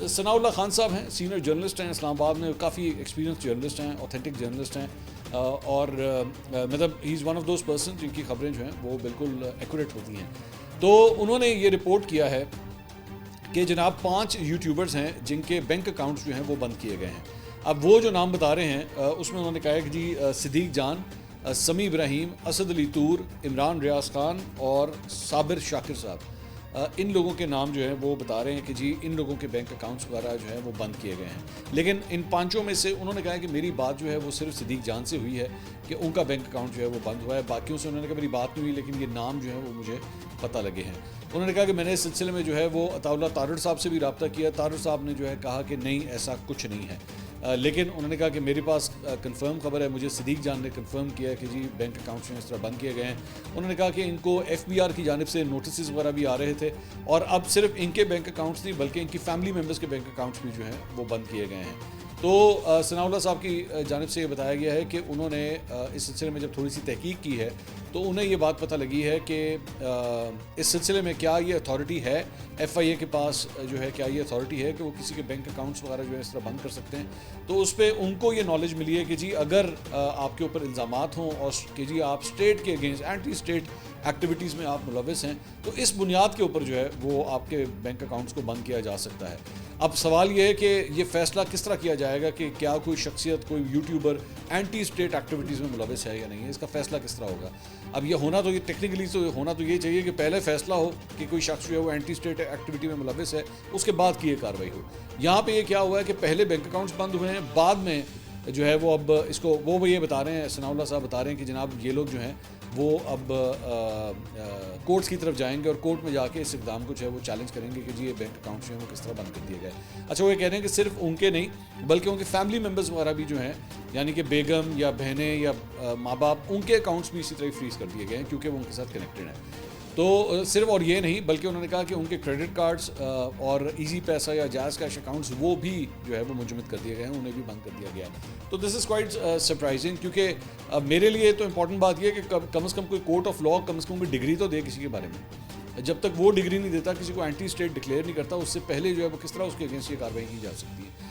ثناء اللہ خان صاحب ہیں، senior journalist ہیں اسلام آباد میں، کافی ایکسپیرینس جرنلسٹ ہیں، اوتھینٹک جرنلسٹ ہیں، اور مطلب he is one of those person جن کی خبریں جو ہیں وہ بالکل ایکوریٹ ہوتی ہیں. تو انہوں نے یہ رپورٹ کیا ہے کہ جناب 5 یوٹیوبرز ہیں جن کے بینک اکاؤنٹس جو ہیں وہ بند کیے گئے ہیں. اب وہ جو نام بتا رہے ہیں اس میں انہوں نے کہا ہے کہ جی صدیق جان، سمیع ابراہیم، اسد علی طور، عمران ریاض خان اور صابر شاکر صاحب، ان لوگوں کے نام جو ہیں وہ بتا رہے ہیں کہ جی ان لوگوں کے بینک اکاؤنٹس وغیرہ جو ہیں وہ بند کیے گئے ہیں. لیکن ان 5 میں سے انہوں نے کہا ہے کہ میری بات جو ہے وہ صرف صدیق جان سے ہوئی ہے کہ ان کا بینک اکاؤنٹ جو ہے وہ بند ہوا ہے. باقیوں سے انہوں نے کہا میری بات نہیں ہوئی، لیکن یہ نام جو ہے وہ مجھے پتہ لگے ہیں. انہوں نے کہا کہ میں نے اس سلسلے میں جو ہے وہ عطاء اللہ تارڑ صاحب سے بھی رابطہ کیا. تارڑ صاحب نے جو ہے کہا کہ نہیں ایسا کچھ نہیں ہے، لیکن انہوں نے کہا کہ میرے پاس کنفرم خبر ہے، مجھے صدیق جان نے کنفرم کیا کہ جی بینک اکاؤنٹس اس طرح بند کیے گئے ہیں. انہوں نے کہا کہ ان کو ایف بی آر کی جانب سے نوٹسز وغیرہ بھی آ رہے تھے، اور اب صرف ان کے بینک اکاؤنٹس نہیں بلکہ ان کی فیملی ممبرس کے بینک اکاؤنٹس بھی جو ہیں وہ بند کیے گئے ہیں. تو ثناء اللہ صاحب کی جانب سے یہ بتایا گیا ہے کہ انہوں نے اس سلسلے میں جب تھوڑی سی تحقیق کی ہے تو انہیں یہ بات پتہ لگی ہے کہ اس سلسلے میں کیا یہ اتھارٹی ہے ایف آئی اے کے پاس، جو ہے کیا یہ اتھارٹی ہے کہ وہ کسی کے بینک اکاؤنٹس وغیرہ جو ہے اس طرح بند کر سکتے ہیں. تو اس پہ ان کو یہ نالج ملی ہے کہ جی اگر آپ کے اوپر الزامات ہوں اور کہ جی آپ اسٹیٹ کے اگینسٹ اینٹی اسٹیٹ ایکٹیویٹیز میں آپ ملوث ہیں، تو اس بنیاد کے اوپر جو ہے وہ آپ کے بینک اکاؤنٹس کو بند کیا جا سکتا ہے. اب سوال یہ ہے کہ یہ فیصلہ کس طرح کیا جائے گا کہ کیا کوئی شخصیت، کوئی یوٹیوبر اینٹی اسٹیٹ ایکٹیویٹیز میں ملوث ہے یا نہیں ہے، اس کا فیصلہ کس طرح ہوگا. اب یہ ہونا تو یہ ٹیکنیکلی تو ہونا تو یہ چاہیے کہ پہلے فیصلہ ہو کہ کوئی شخص جو ہے وہ اینٹی اسٹیٹ ایکٹیویٹی میں ملوث ہے، اس کے بعد کی یہ کارروائی ہو. یہاں پہ یہ کیا ہوا ہے کہ پہلے بینک اکاؤنٹس بند ہوئے ہیں، بعد میں جو ہے وہ اب اس کو وہ یہ بتا رہے ہیں، ثناء اللہ صاحب بتا رہے ہیں کہ جناب یہ لوگ جو ہیں وہ اب کورٹس کی طرف جائیں گے اور کورٹ میں جا کے اس اقدام کو جو ہے وہ چیلنج کریں گے کہ جی یہ بینک اکاؤنٹس جو ہیں وہ کس طرح بند کر دیے گئے. اچھا وہ یہ کہہ رہے ہیں کہ صرف ان کے نہیں بلکہ ان کے فیملی ممبرز وغیرہ بھی جو ہیں، یعنی کہ بیگم یا بہنیں یا ماں باپ، ان کے اکاؤنٹس بھی اسی طرح فریز کر دیے گئے ہیں کیونکہ وہ ان کے ساتھ کنیکٹڈ ہیں. تو صرف اور یہ نہیں بلکہ انہوں نے کہا کہ ان کے کریڈٹ کارڈز اور ایزی پیسہ یا جائز کیش اکاؤنٹس وہ بھی جو ہے وہ منجمد کر دیے گئے ہیں، انہیں بھی بند کر دیا گیا ہے. تو دس از کوائٹ سرپرائزنگ، کیونکہ میرے لیے تو امپورٹنٹ بات یہ ہے کہ کم از کم کوئی کورٹ آف لا کم از کم کوئی ڈگری تو دے کسی کے بارے میں. جب تک وہ ڈگری نہیں دیتا، کسی کو اینٹی اسٹیٹ ڈکلیئر نہیں کرتا، اس سے پہلے جو ہے وہ کس طرح اس کے اگینسٹ یہ کارروائی کی جا سکتی ہے.